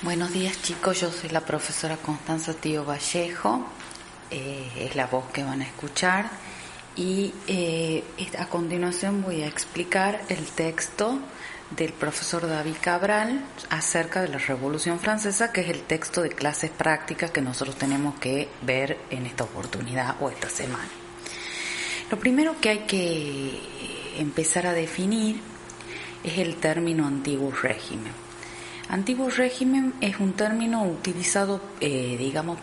Buenos días, chicos, yo soy la profesora Constanza Tío Vallejo, es la voz que van a escuchar y a continuación voy a explicar el texto del profesor David Cabral acerca de la Revolución Francesa, que es el texto de clases prácticas que nosotros tenemos que ver en esta oportunidad o esta semana. Lo primero que hay que empezar a definir es el término antiguo régimen. Antiguo régimen es un término utilizado,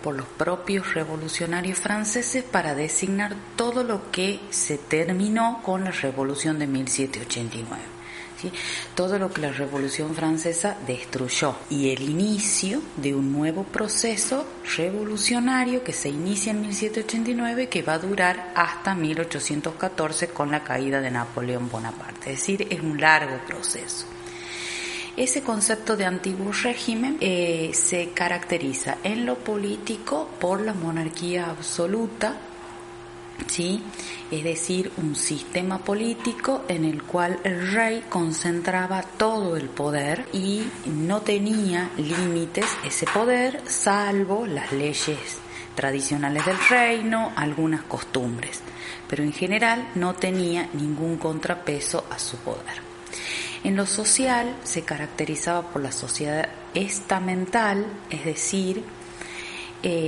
por los propios revolucionarios franceses para designar todo lo que se terminó con la Revolución de 1789. ¿Sí? Todo lo que la Revolución Francesa destruyó y el inicio de un nuevo proceso revolucionario que se inicia en 1789 que va a durar hasta 1814 con la caída de Napoleón Bonaparte. Es decir, es un largo proceso. Ese concepto de antiguo régimen se caracteriza en lo político por la monarquía absoluta, ¿sí? Es decir, un sistema político en el cual el rey concentraba todo el poder y no tenía límites ese poder, salvo las leyes tradicionales del reino, algunas costumbres, pero en general no tenía ningún contrapeso a su poder. En lo social se caracterizaba por la sociedad estamental, es decir,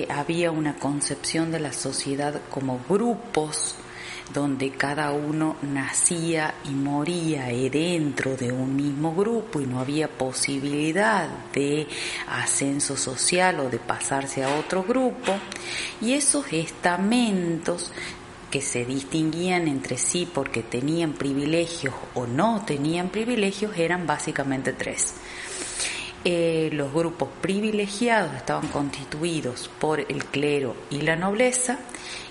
había una concepción de la sociedad como grupos, donde cada uno nacía y moría dentro de un mismo grupo y no había posibilidad de ascenso social o de pasarse a otro grupo, y esos estamentos que se distinguían entre sí porque tenían privilegios o no tenían privilegios eran básicamente tres. Los grupos privilegiados estaban constituidos por el clero y la nobleza,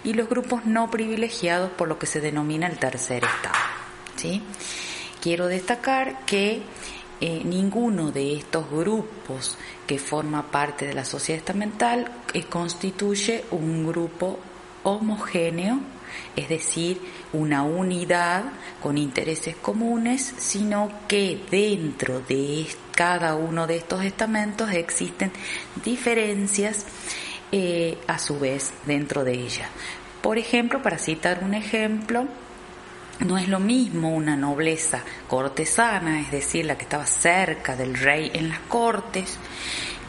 y los grupos no privilegiados por lo que se denomina el tercer estado, ¿sí? Quiero destacar que ninguno de estos grupos que forma parte de la sociedad estamental constituye un grupo homogéneo, es decir, una unidad con intereses comunes, sino que dentro de cada uno de estos estamentos existen diferencias a su vez dentro de ella. Por ejemplo, para citar un ejemplo, no es lo mismo una nobleza cortesana, es decir, la que estaba cerca del rey en las cortes,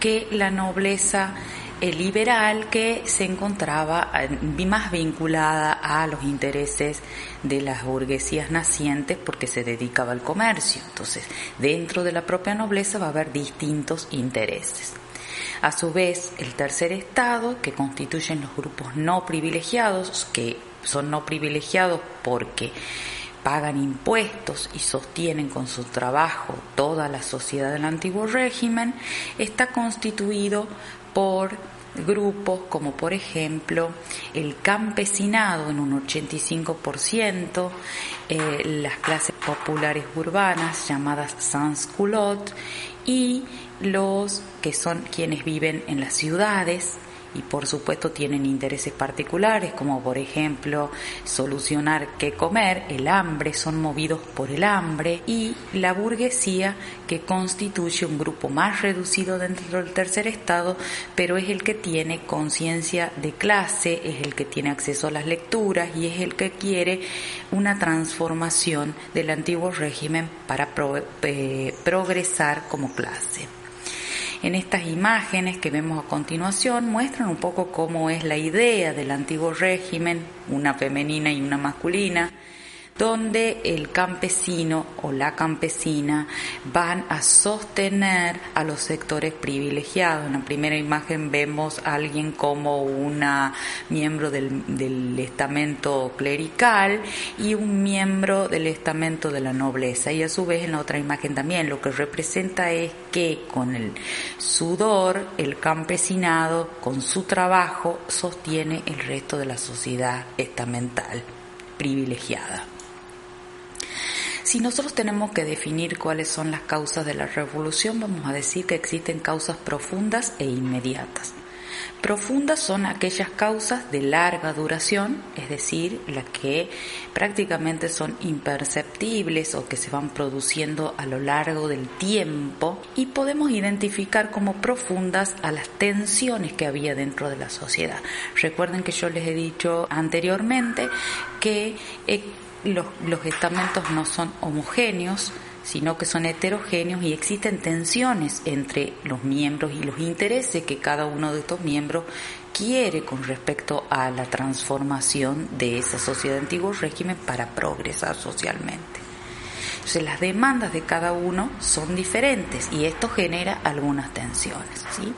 que la nobleza liberal que se encontraba más vinculada a los intereses de las burguesías nacientes porque se dedicaba al comercio. Entonces, dentro de la propia nobleza va a haber distintos intereses. A su vez, el tercer estado, que constituyen los grupos no privilegiados, que son no privilegiados porque pagan impuestos y sostienen con su trabajo toda la sociedad del antiguo régimen, está constituido por grupos como por ejemplo el campesinado en un 85%, las clases populares urbanas llamadas sans-culottes y los que son quienes viven en las ciudades y por supuesto tienen intereses particulares como por ejemplo solucionar qué comer, el hambre, son movidos por el hambre, y la burguesía que constituye un grupo más reducido dentro del tercer estado, pero es el que tiene conciencia de clase, es el que tiene acceso a las lecturas y es el que quiere una transformación del antiguo régimen para progresar como clase. En estas imágenes que vemos a continuación muestran un poco cómo es la idea del antiguo régimen, una femenina y una masculina, donde el campesino o la campesina van a sostener a los sectores privilegiados. En la primera imagen vemos a alguien como una miembro del estamento clerical y un miembro del estamento de la nobleza, y a su vez en la otra imagen también lo que representa es que con el sudor el campesinado con su trabajo sostiene el resto de la sociedad estamental privilegiada. Si nosotros tenemos que definir cuáles son las causas de la revolución, vamos a decir que existen causas profundas e inmediatas. Profundas son aquellas causas de larga duración, es decir, las que prácticamente son imperceptibles o que se van produciendo a lo largo del tiempo, y podemos identificar como profundas a las tensiones que había dentro de la sociedad. Recuerden que yo les he dicho anteriormente que los estamentos no son homogéneos, sino que son heterogéneos y existen tensiones entre los miembros y los intereses que cada uno de estos miembros quiere con respecto a la transformación de esa sociedad de antiguo régimen para progresar socialmente. Entonces, las demandas de cada uno son diferentes y esto genera algunas tensiones, ¿sí?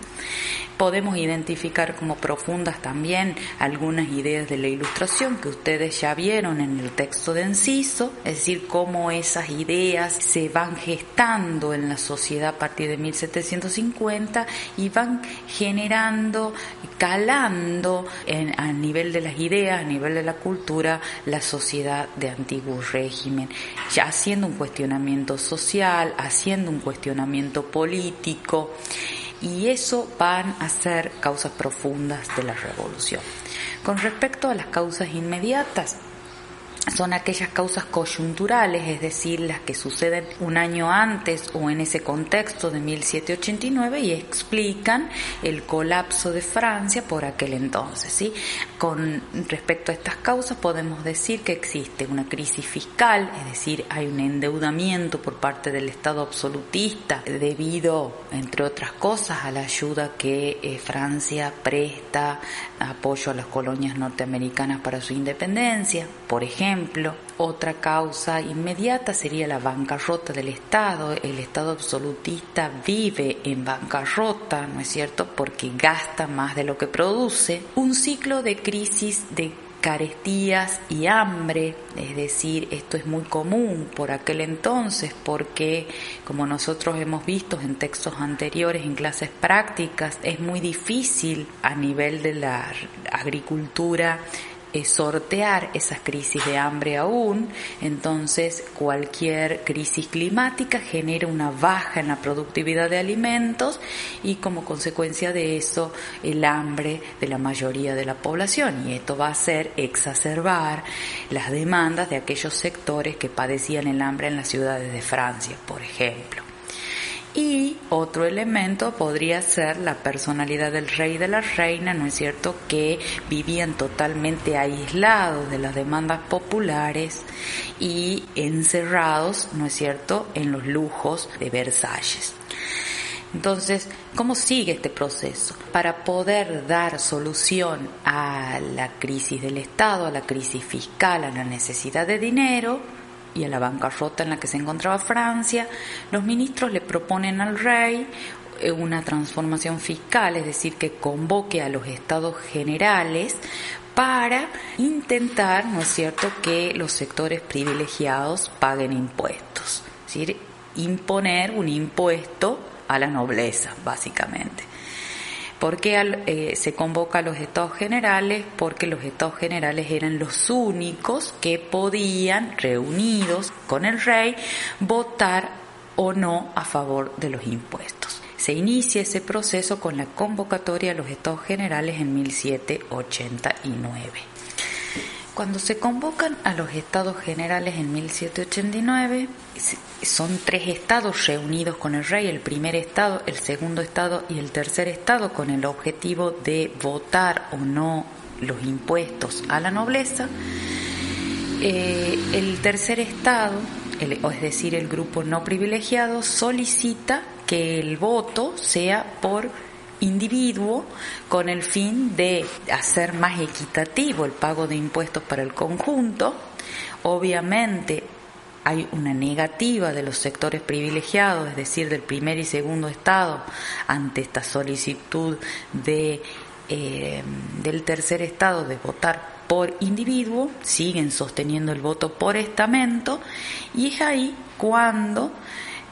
Podemos identificar como profundas también algunas ideas de la Ilustración que ustedes ya vieron en el texto de Enciso, es decir, cómo esas ideas se van gestando en la sociedad a partir de 1750 y van generando, calando a nivel de las ideas, a nivel de la cultura, la sociedad de antiguo régimen, ya haciendo un cuestionamiento social, haciendo un cuestionamiento político. Y eso van a ser causas profundas de la revolución. Con respecto a las causas inmediatas, son aquellas causas coyunturales, es decir, las que suceden un año antes o en ese contexto de 1789 y explican el colapso de Francia por aquel entonces, ¿sí? Con respecto a estas causas podemos decir que existe una crisis fiscal, es decir, hay un endeudamiento por parte del Estado absolutista debido, entre otras cosas, a la ayuda que Francia presta, apoyo a las colonias norteamericanas para su independencia, por ejemplo. Otra causa inmediata sería la bancarrota del Estado. El Estado absolutista vive en bancarrota, ¿no es cierto?, porque gasta más de lo que produce. Un ciclo de crisis de carestías y hambre, es decir, esto es muy común por aquel entonces porque, como nosotros hemos visto en textos anteriores, en clases prácticas, es muy difícil a nivel de la agricultura sortear esas crisis de hambre aún. Entonces cualquier crisis climática genera una baja en la productividad de alimentos y como consecuencia de eso el hambre de la mayoría de la población, y esto va a hacer exacerbar las demandas de aquellos sectores que padecían el hambre en las ciudades de Francia, por ejemplo. Y otro elemento podría ser la personalidad del rey y de la reina, ¿no es cierto?, que vivían totalmente aislados de las demandas populares y encerrados, ¿no es cierto?, en los lujos de Versalles. Entonces, ¿cómo sigue este proceso? Para poder dar solución a la crisis del Estado, a la crisis fiscal, a la necesidad de dinero y a la bancarrota en la que se encontraba Francia, los ministros le proponen al rey una transformación fiscal, es decir, que convoque a los estados generales para intentar, ¿no es cierto?, que los sectores privilegiados paguen impuestos, es decir, imponer un impuesto a la nobleza, básicamente. ¿Por qué se convoca a los estados generales? Porque los estados generales eran los únicos que podían, reunidos con el rey, votar o no a favor de los impuestos. Se inicia ese proceso con la convocatoria de los estados generales en 1789. Cuando se convocan a los estados generales en 1789, son 3 estados reunidos con el rey, el primer estado, el segundo estado y el tercer estado, con el objetivo de votar o no los impuestos a la nobleza. El tercer estado, es decir, el grupo no privilegiado, solicita que el voto sea por individuo con el fin de hacer más equitativo el pago de impuestos para el conjunto. Obviamente hay una negativa de los sectores privilegiados, es decir, del primer y segundo estado, ante esta solicitud del tercer estado de votar por individuo. Siguen sosteniendo el voto por estamento, y es ahí cuando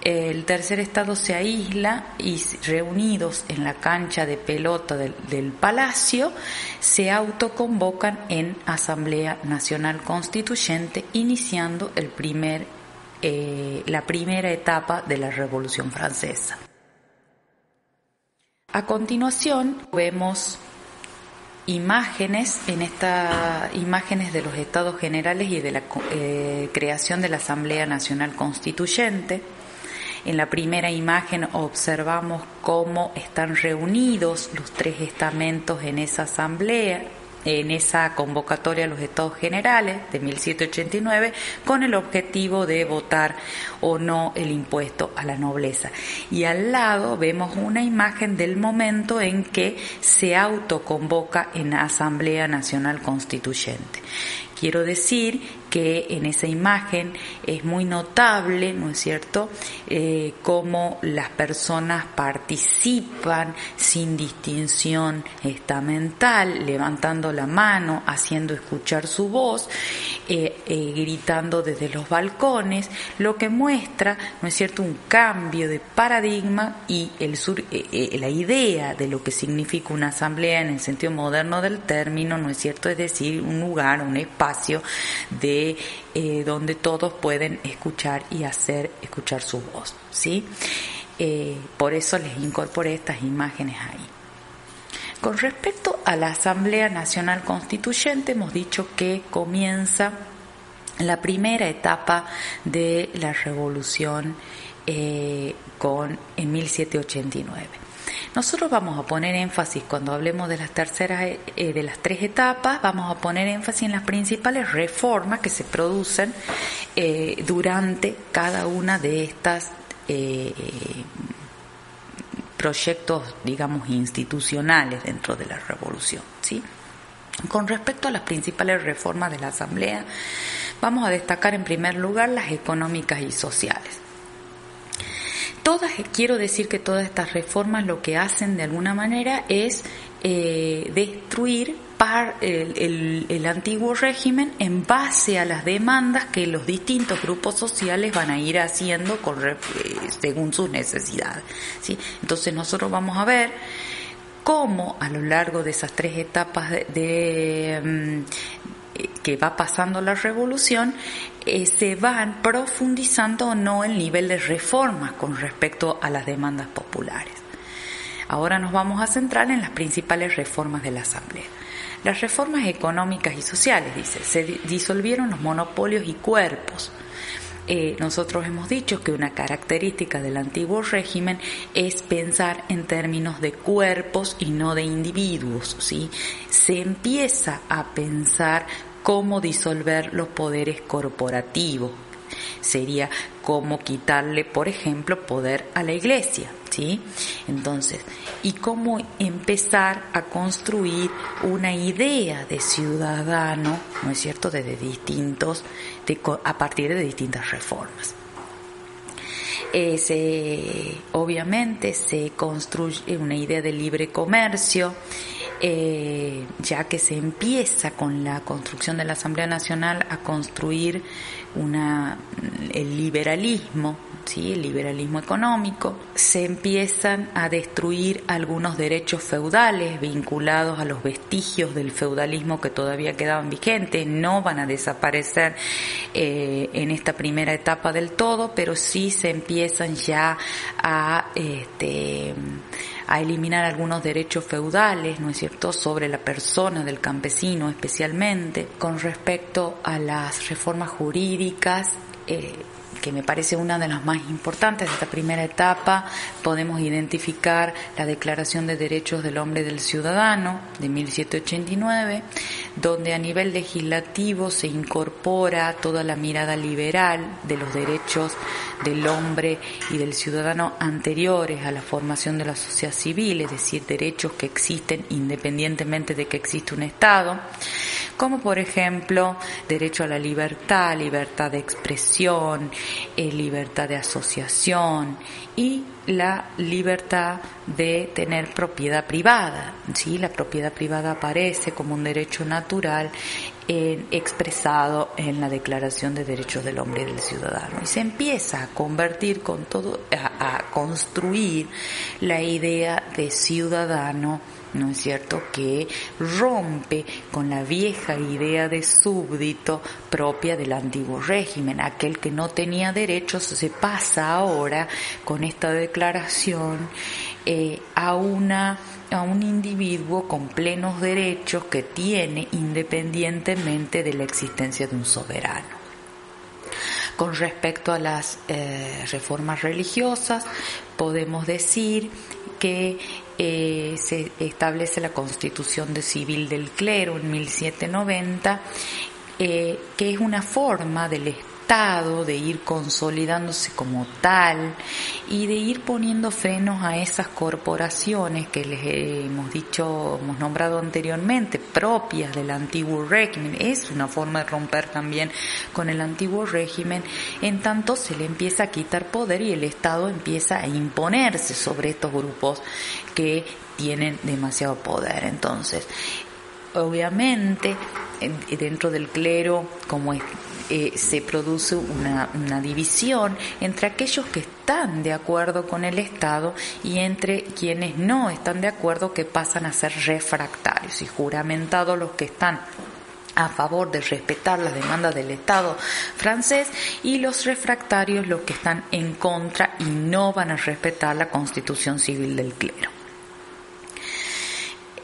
el tercer estado se aísla y, reunidos en la cancha de pelota del Palacio, se autoconvocan en Asamblea Nacional Constituyente, iniciando la primera etapa de la Revolución Francesa. A continuación vemos imágenes imágenes de los estados generales y de la creación de la Asamblea Nacional Constituyente. En la primera imagen observamos cómo están reunidos los tres estamentos en esa asamblea, en esa convocatoria a los Estados Generales de 1789, con el objetivo de votar o no el impuesto a la nobleza. Y al lado vemos una imagen del momento en que se autoconvoca en la Asamblea Nacional Constituyente. Quiero decir que en esa imagen es muy notable, ¿no es cierto?, cómo las personas participan sin distinción estamental, levantando la mano, haciendo escuchar su voz, gritando desde los balcones, lo que muestra, ¿no es cierto?, un cambio de paradigma y la idea de lo que significa una asamblea en el sentido moderno del término, ¿no es cierto?, es decir, un lugar, un espacio de donde todos pueden escuchar y hacer escuchar su voz, ¿sí? Por eso les incorporé estas imágenes ahí. Con respecto a la Asamblea Nacional Constituyente, hemos dicho que comienza la primera etapa de la Revolución en 1789. Nosotros vamos a poner énfasis, cuando hablemos de las de las tres etapas, vamos a poner énfasis en las principales reformas que se producen durante cada una de estas proyectos, digamos, institucionales dentro de la revolución, ¿sí? Con respecto a las principales reformas de la Asamblea, vamos a destacar en primer lugar las económicas y sociales. Quiero decir que todas estas reformas lo que hacen de alguna manera es destruir el antiguo régimen en base a las demandas que los distintos grupos sociales van a ir haciendo según sus necesidades, ¿sí? Entonces nosotros vamos a ver cómo a lo largo de esas tres etapas que va pasando la revolución, se van profundizando o no el nivel de reformas con respecto a las demandas populares. Ahora nos vamos a centrar en las principales reformas de la Asamblea. Las reformas económicas y sociales, dice, se disolvieron los monopolios y cuerpos. Nosotros hemos dicho que una característica del antiguo régimen es pensar en términos de cuerpos y no de individuos, ¿sí? Se empieza a pensar cómo disolver los poderes corporativos. Sería cómo quitarle, por ejemplo, poder a la Iglesia, ¿sí? Entonces, y cómo empezar a construir una idea de ciudadano, ¿no es cierto?, a partir de distintas reformas. Obviamente se construye una idea de libre comercio, ya que se empieza con la construcción de la Asamblea Nacional a construir el liberalismo, ¿sí?, el liberalismo económico. Se empiezan a destruir algunos derechos feudales vinculados a los vestigios del feudalismo que todavía quedaban vigentes. No van a desaparecer en esta primera etapa del todo, pero sí se empiezan ya a eliminar algunos derechos feudales, ¿no es cierto?, sobre la persona del campesino especialmente. Con respecto a las reformas jurídicas, que me parece una de las más importantes de esta primera etapa, podemos identificar la Declaración de Derechos del Hombre y del Ciudadano de 1789, donde a nivel legislativo se incorpora toda la mirada liberal de los derechos del hombre y del ciudadano anteriores a la formación de la sociedad civil, es decir, derechos que existen independientemente de que existe un Estado, como por ejemplo derecho a la libertad, libertad de expresión, libertad de asociación y la libertad de tener propiedad privada. ¿Sí? La propiedad privada aparece como un derecho natural expresado en la Declaración de Derechos del Hombre y del Ciudadano, y se empieza a convertir a construir la idea de ciudadano ¿no es cierto?, que rompe con la vieja idea de súbdito propia del antiguo régimen. Aquel que no tenía derechos se pasa ahora con esta declaración a un individuo con plenos derechos que tiene independientemente de la existencia de un soberano. Con respecto a las reformas religiosas, podemos decir que se establece la Constitución Civil del Clero en 1790, que es una forma del Estado de ir consolidándose como tal y de ir poniendo frenos a esas corporaciones que les hemos nombrado anteriormente, propias del antiguo régimen. Es una forma de romper también con el antiguo régimen, en tanto se le empieza a quitar poder y el Estado empieza a imponerse sobre estos grupos que tienen demasiado poder. Entonces, obviamente, dentro del clero, como se produce una división entre aquellos que están de acuerdo con el Estado y entre quienes no están de acuerdo, que pasan a ser refractarios, y juramentados los que están a favor de respetar las demandas del Estado francés, y los refractarios los que están en contra y no van a respetar la Constitución Civil del Clero.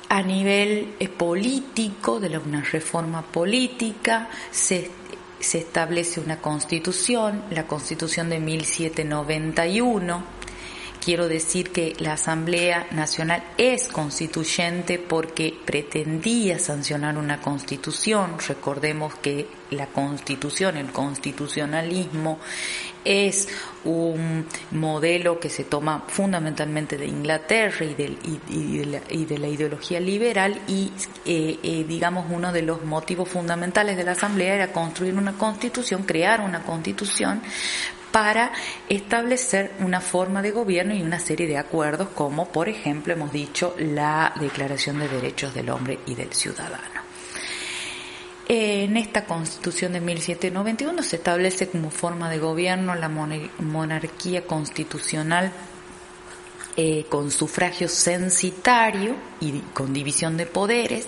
A nivel político, de una reforma política, se establece una constitución, la Constitución de 1791. Quiero decir que la Asamblea Nacional es constituyente porque pretendía sancionar una constitución. Recordemos que la constitución, el constitucionalismo, es un modelo que se toma fundamentalmente de Inglaterra y de la ideología liberal, y digamos uno de los motivos fundamentales de la Asamblea era construir una constitución, crear una constitución para establecer una forma de gobierno y una serie de acuerdos, como por ejemplo hemos dicho la Declaración de Derechos del Hombre y del Ciudadano. En esta Constitución de 1791 se establece como forma de gobierno la monarquía constitucional con sufragio censitario y con división de poderes.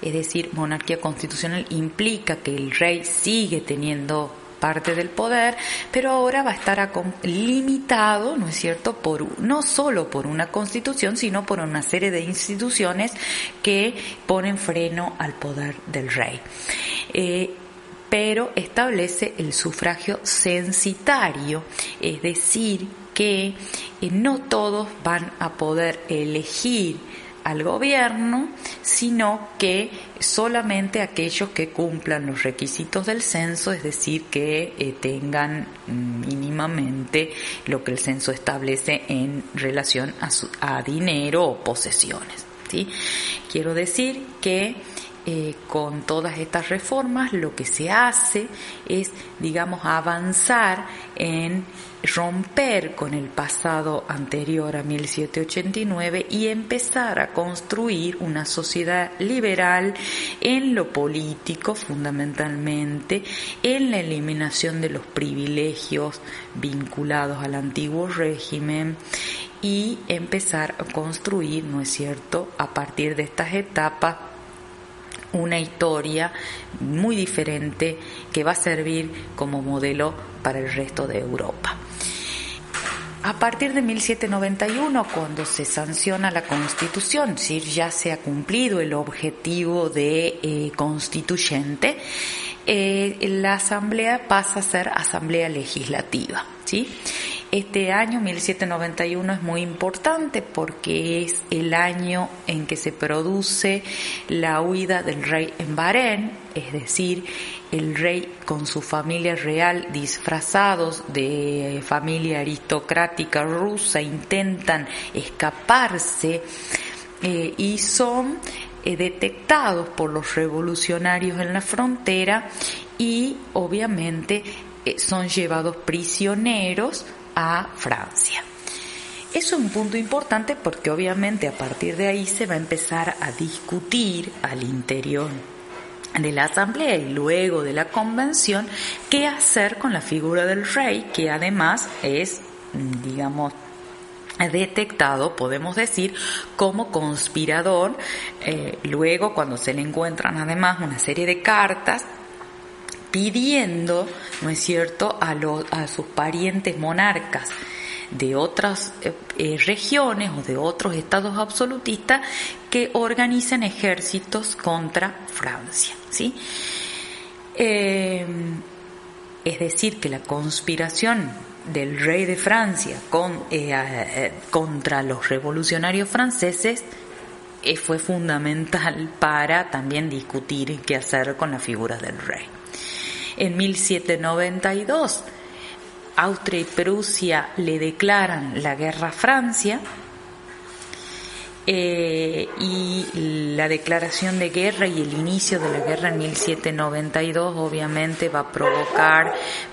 Es decir, monarquía constitucional implica que el rey sigue teniendo parte del poder, pero ahora va a estar limitado, ¿no es cierto?, no solo por una constitución, sino por una serie de instituciones que ponen freno al poder del rey. Pero establece el sufragio censitario, es decir, que no todos van a poder elegir al gobierno, sino que solamente aquellos que cumplan los requisitos del censo, es decir, que tengan mínimamente lo que el censo establece en relación a dinero o posesiones, ¿sí? Quiero decir que con todas estas reformas lo que se hace es, digamos, avanzar en romper con el pasado anterior a 1789 y empezar a construir una sociedad liberal en lo político, fundamentalmente, en la eliminación de los privilegios vinculados al antiguo régimen, y empezar a construir, ¿no es cierto?, a partir de estas etapas, una historia muy diferente que va a servir como modelo para el resto de Europa. A partir de 1791, cuando se sanciona la Constitución, es decir, ya se ha cumplido el objetivo de constituyente, la Asamblea pasa a ser Asamblea Legislativa, ¿sí? Este año 1791 es muy importante porque es el año en que se produce la huida del rey en Bahrein, es decir, el rey con su familia real disfrazados de familia aristocrática rusa intentan escaparse y son detectados por los revolucionarios en la frontera y obviamente son llevados prisioneros a Francia. Eso es un punto importante porque obviamente a partir de ahí se va a empezar a discutir al interior de la Asamblea y luego de la Convención qué hacer con la figura del rey, que además es, digamos, detectado, podemos decir, como conspirador. Luego, cuando se le encuentran además una serie de cartas pidiendo, ¿no es cierto?, a sus parientes monarcas de otras regiones o de otros estados absolutistas que organicen ejércitos contra Francia, ¿sí? Es decir, que la conspiración del rey de Francia contra los revolucionarios franceses fue fundamental para también discutir qué hacer con la figura del rey. En 1792, Austria y Prusia le declaran la guerra a Francia, y la declaración de guerra y el inicio de la guerra en 1792 obviamente va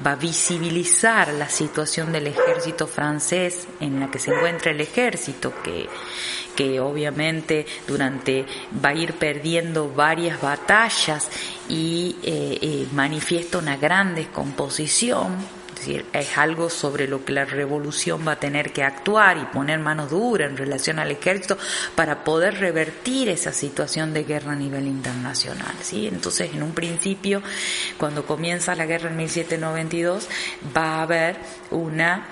a visibilizar la situación del ejército francés en la que se encuentra el ejército, que obviamente va a ir perdiendo varias batallas y manifiesta una gran descomposición. Es decir, es algo sobre lo que la revolución va a tener que actuar y poner mano dura en relación al ejército para poder revertir esa situación de guerra a nivel internacional, ¿sí? Entonces, en un principio, cuando comienza la guerra en 1792, va a haber una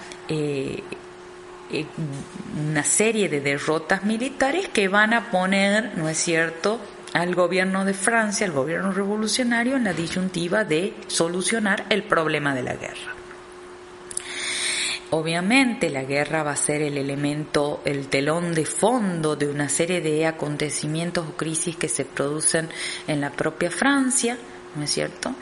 serie de derrotas militares que van a poner, ¿no es cierto?, al gobierno de Francia, al gobierno revolucionario, en la disyuntiva de solucionar el problema de la guerra. Obviamente la guerra va a ser el telón de fondo de una serie de acontecimientos o crisis que se producen en la propia Francia, ¿no es cierto?,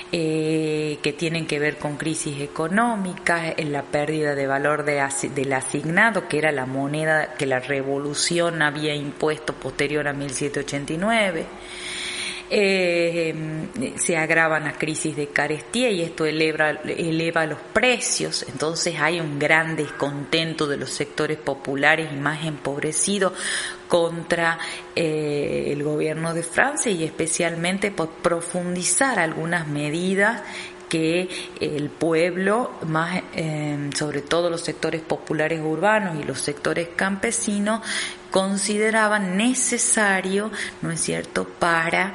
que tienen que ver con crisis económicas, en la pérdida de valor del asignado, que era la moneda que la revolución había impuesto posterior a 1789. Se agravan las crisis de carestía y esto eleva los precios. Entonces hay un gran descontento de los sectores populares y más empobrecidos contra el gobierno de Francia, y especialmente por profundizar algunas medidas que el pueblo, más sobre todo los sectores populares urbanos y los sectores campesinos, consideraban necesario, ¿no es cierto?, para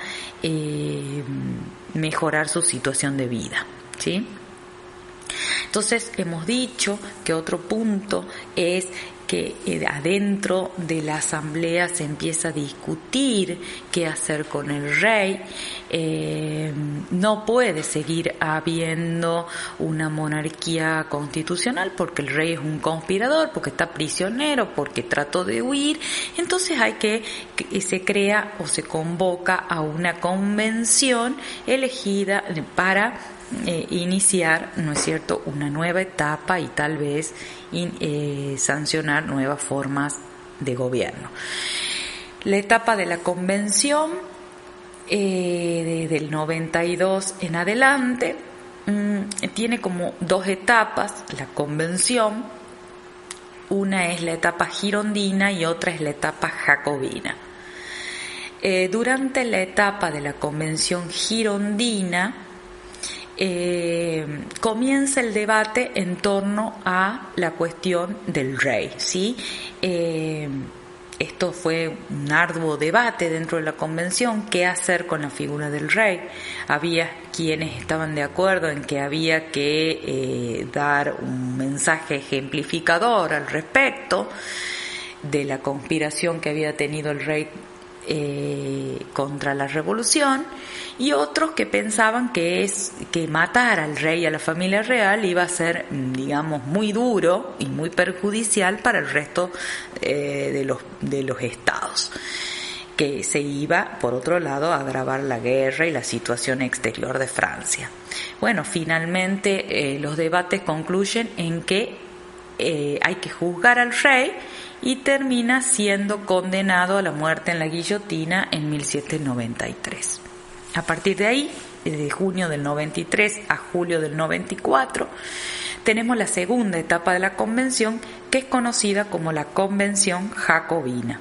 mejorar su situación de vida, ¿sí? Entonces, hemos dicho que otro punto es que adentro de la asamblea se empieza a discutir qué hacer con el rey. No puede seguir habiendo una monarquía constitucional porque el rey es un conspirador, porque está prisionero, porque trató de huir. Entonces se crea o se convoca a una convención elegida para iniciar, ¿no es cierto?, una nueva etapa y tal vez sancionar nuevas formas de gobierno. La etapa de la convención, desde el 92 en adelante, tiene como dos etapas la convención. Una es la etapa girondina y otra es la etapa jacobina. Durante la etapa de la convención girondina, comienza el debate en torno a la cuestión del rey, ¿sí? Esto fue un arduo debate dentro de la convención, qué hacer con la figura del rey. Había quienes estaban de acuerdo en que había que dar un mensaje ejemplificador al respecto de la conspiración que había tenido el rey contra la revolución, y otros que pensaban que matar al rey y a la familia real iba a ser, digamos, muy duro y muy perjudicial para el resto de los estados, que se iba, por otro lado, a agravar la guerra y la situación exterior de Francia. Bueno, finalmente los debates concluyen en que hay que juzgar al rey, y termina siendo condenado a la muerte en la guillotina en 1793. A partir de ahí, de junio del 93 a julio del 94, tenemos la segunda etapa de la convención, que es conocida como la convención jacobina.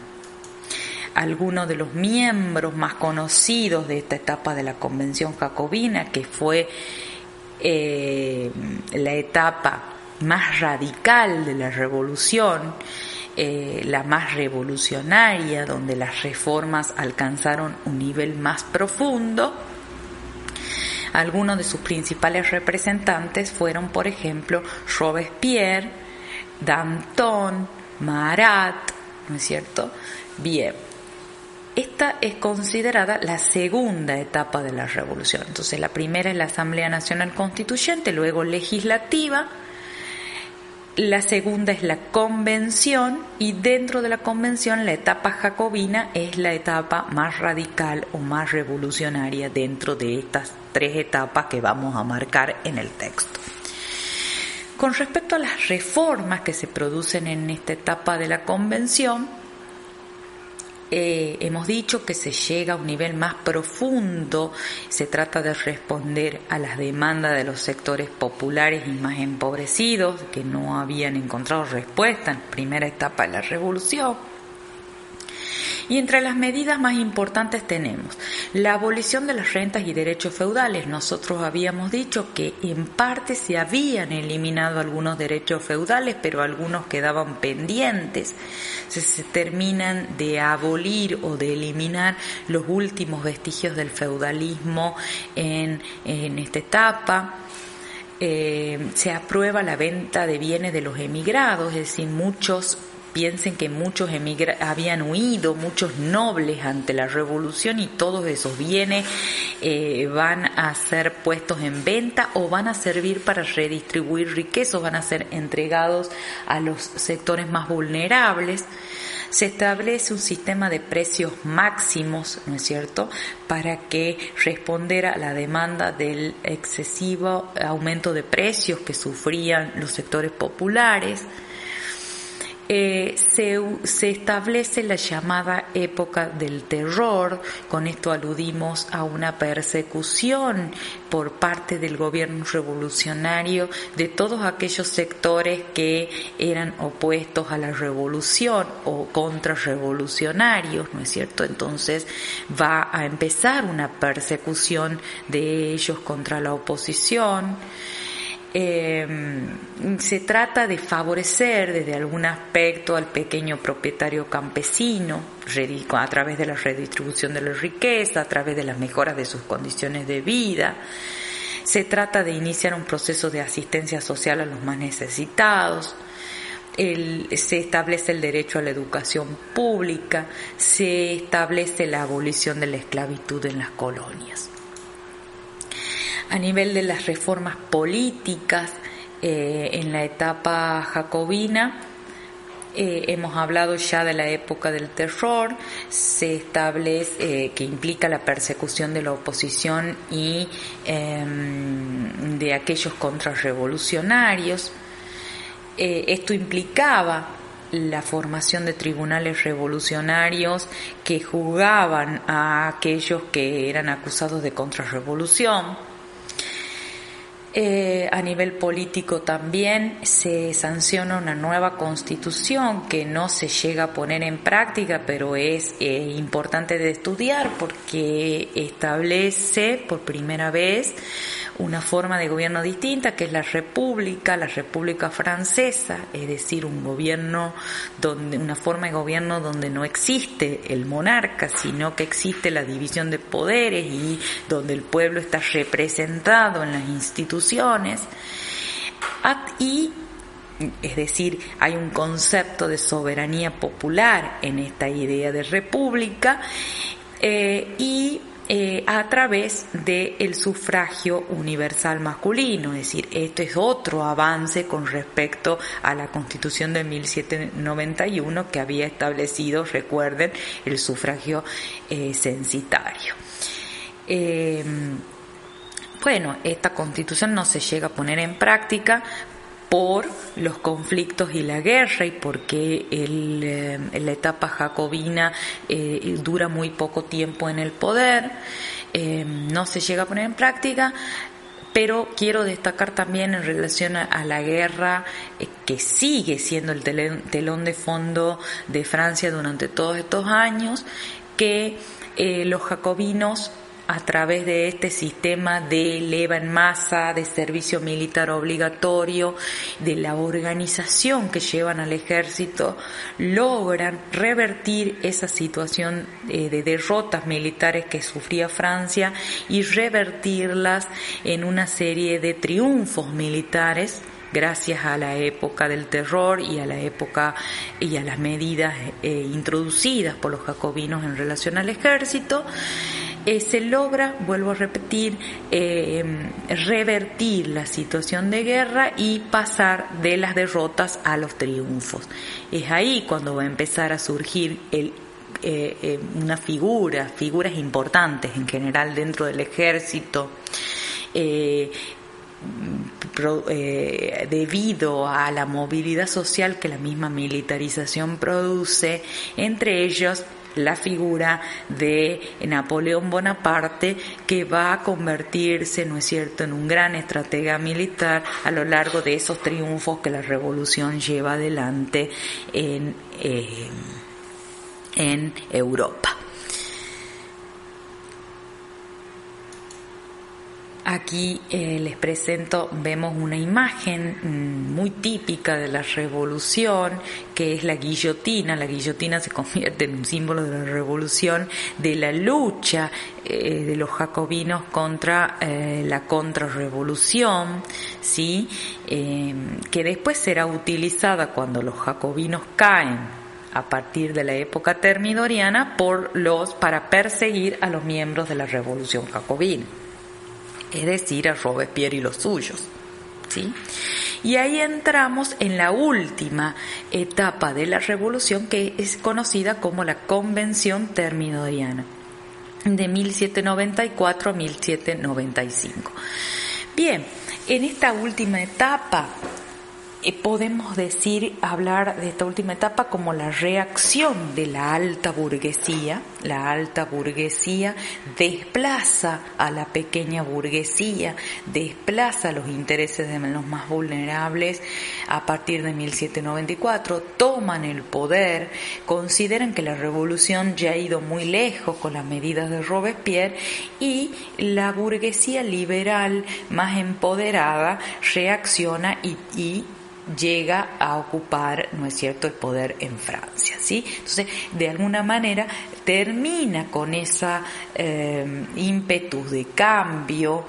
Algunos de los miembros más conocidos de esta etapa de la convención jacobina, que fue la etapa más radical de la revolución, la más revolucionaria, donde las reformas alcanzaron un nivel más profundo. Algunos de sus principales representantes fueron, por ejemplo, Robespierre, Danton, Marat, ¿no es cierto? Bien, esta es considerada la segunda etapa de la revolución. Entonces, la primera es la Asamblea Nacional Constituyente, luego legislativa. La segunda es la convención, y dentro de la convención la etapa jacobina es la etapa más radical o más revolucionaria dentro de estas tres etapas que vamos a marcar en el texto. Con respecto a las reformas que se producen en esta etapa de la convención, hemos dicho que se llega a un nivel más profundo, se trata de responder a las demandas de los sectores populares y más empobrecidos que no habían encontrado respuesta en la primera etapa de la revolución. Y entre las medidas más importantes tenemos la abolición de las rentas y derechos feudales. Nosotros habíamos dicho que en parte se habían eliminado algunos derechos feudales, pero algunos quedaban pendientes. Se terminan de abolir o de eliminar los últimos vestigios del feudalismo en esta etapa. Se aprueba la venta de bienes de los emigrados, es decir, piensen que muchos habían huido, muchos nobles ante la revolución, y todos esos bienes van a ser puestos en venta o van a servir para redistribuir riquezas, van a ser entregados a los sectores más vulnerables. Se establece un sistema de precios máximos, ¿no es cierto?, para que responder a la demanda del excesivo aumento de precios que sufrían los sectores populares. Se establece la llamada época del terror. Con esto aludimos a una persecución por parte del gobierno revolucionario de todos aquellos sectores que eran opuestos a la revolución o contrarrevolucionarios, ¿no es cierto? Entonces va a empezar una persecución de ellos contra la oposición. Se trata de favorecer desde algún aspecto al pequeño propietario campesino a través de la redistribución de la riqueza, a través de las mejoras de sus condiciones de vida. Se trata de iniciar un proceso de asistencia social a los más necesitados. Se establece el derecho a la educación pública, se establece la abolición de la esclavitud en las colonias. A nivel de las reformas políticas, en la etapa jacobina, hemos hablado ya de la época del terror. Se establece que implica la persecución de la oposición y de aquellos contrarrevolucionarios. Esto implicaba la formación de tribunales revolucionarios que juzgaban a aquellos que eran acusados de contrarrevolución. A nivel político también se sanciona una nueva constitución que no se llega a poner en práctica, pero es importante de estudiar porque establece por primera vez una forma de gobierno distinta, que es la República Francesa, es decir, una forma de gobierno donde no existe el monarca, sino que existe la división de poderes y donde el pueblo está representado en las instituciones. Es decir, hay un concepto de soberanía popular en esta idea de república a través del sufragio universal masculino. Es decir, esto es otro avance con respecto a la Constitución de 1791 que había establecido, recuerden, el sufragio censitario. Esta Constitución no se llega a poner en práctica por los conflictos y la guerra y porque la etapa jacobina dura muy poco tiempo en el poder, no se llega a poner en práctica, pero quiero destacar también en relación a la guerra que sigue siendo el telón de fondo de Francia durante todos estos años, que los jacobinos a través de este sistema de leva en masa, de servicio militar obligatorio, de la organización que llevan al ejército, logran revertir esa situación de derrotas militares que sufría Francia y revertirlas en una serie de triunfos militares gracias a la época del terror y a la época y a las medidas introducidas por los jacobinos en relación al ejército. Se logra, vuelvo a repetir, revertir la situación de guerra y pasar de las derrotas a los triunfos. Es ahí cuando va a empezar a surgir figuras importantes en general dentro del ejército, debido a la movilidad social que la misma militarización produce, entre ellos la figura de Napoleón Bonaparte, que va a convertirse, ¿no es cierto?, en un gran estratega militar a lo largo de esos triunfos que la revolución lleva adelante en Europa. Aquí les presento, vemos una imagen muy típica de la revolución, que es la guillotina. La guillotina se convierte en un símbolo de la revolución, de la lucha de los jacobinos contra la contrarrevolución, ¿sí? Que después será utilizada cuando los jacobinos caen a partir de la época termidoriana para perseguir a los miembros de la revolución jacobina, es decir, a Robespierre y los suyos, ¿sí? Y ahí entramos en la última etapa de la revolución, que es conocida como la Convención Termidoriana, de 1794 a 1795. Bien, en esta última etapa podemos hablar de esta última etapa como la reacción de la alta burguesía. La alta burguesía desplaza a la pequeña burguesía, desplaza los intereses de los más vulnerables a partir de 1794, toman el poder, consideran que la revolución ya ha ido muy lejos con las medidas de Robespierre y la burguesía liberal más empoderada reacciona y llega a ocupar, ¿no es cierto?, el poder en Francia, ¿sí? Entonces, de alguna manera termina con esa ímpetus de cambio,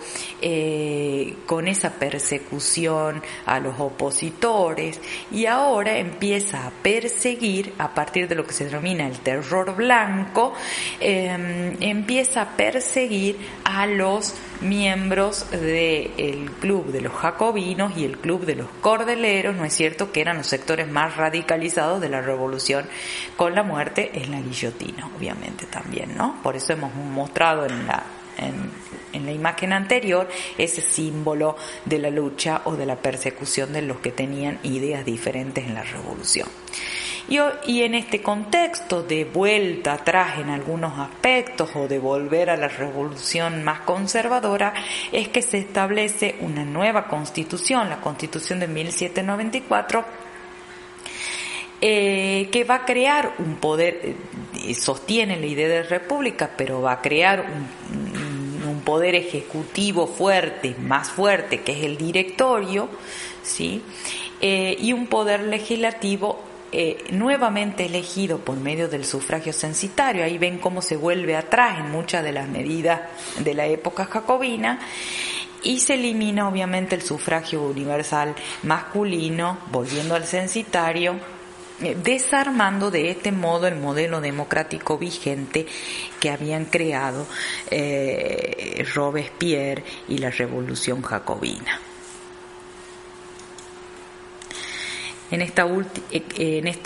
con esa persecución a los opositores, y ahora empieza a perseguir, a partir de lo que se denomina el terror blanco, empieza a perseguir a los miembros del club de los jacobinos y el club de los cordeleros, ¿no es cierto?, que eran los sectores más radicalizados de la revolución, con la muerte en la guillotina, obviamente también, ¿no? Por eso hemos mostrado en la imagen anterior ese símbolo de la lucha o de la persecución de los que tenían ideas diferentes en la revolución. Y en este contexto de vuelta atrás en algunos aspectos o de volver a la revolución más conservadora, es que se establece una nueva constitución, la Constitución de 1794, que va a crear un poder, sostiene la idea de república, pero va a crear un poder ejecutivo fuerte, más fuerte, que es el directorio, ¿sí? Y un poder legislativo nuevamente elegido por medio del sufragio censitario. Ahí ven cómo se vuelve atrás en muchas de las medidas de la época jacobina, y se elimina obviamente el sufragio universal masculino, volviendo al censitario, desarmando de este modo el modelo democrático vigente que habían creado Robespierre y la revolución jacobina. En esta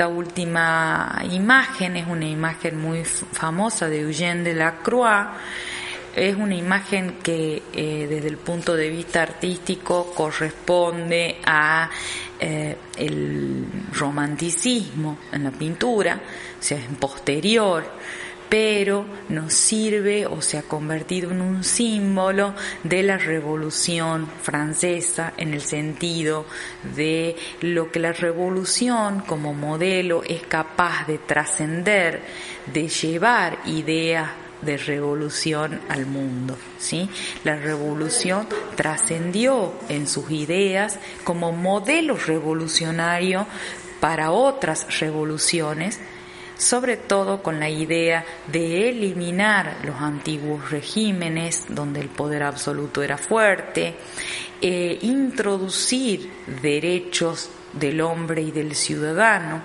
última imagen, es una imagen muy famosa de Eugène Delacroix. Es una imagen que desde el punto de vista artístico corresponde a el romanticismo en la pintura, o sea, es posterior, pero nos sirve o se ha convertido en un símbolo de la Revolución Francesa, en el sentido de lo que la revolución como modelo es capaz de trascender, de llevar ideas de revolución al mundo, ¿sí? La revolución trascendió en sus ideas como modelo revolucionario para otras revoluciones, sobre todo con la idea de eliminar los antiguos regímenes donde el poder absoluto era fuerte, introducir derechos del hombre y del ciudadano.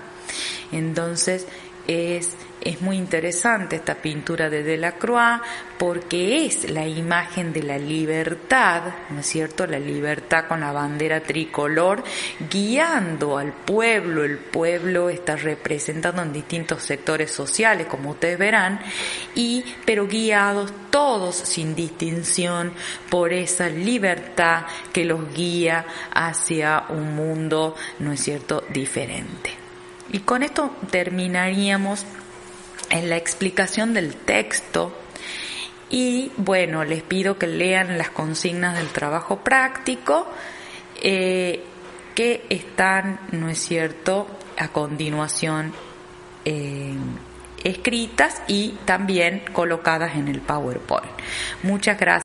Entonces es muy interesante esta pintura de Delacroix porque es la imagen de la libertad, ¿no es cierto? La libertad con la bandera tricolor guiando al pueblo. El pueblo está representado en distintos sectores sociales, como ustedes verán, pero guiados todos sin distinción por esa libertad que los guía hacia un mundo, ¿no es cierto?, diferente. Y con esto terminaríamos en la explicación del texto. Y bueno, les pido que lean las consignas del trabajo práctico que están, ¿no es cierto?, a continuación escritas y también colocadas en el PowerPoint. Muchas gracias.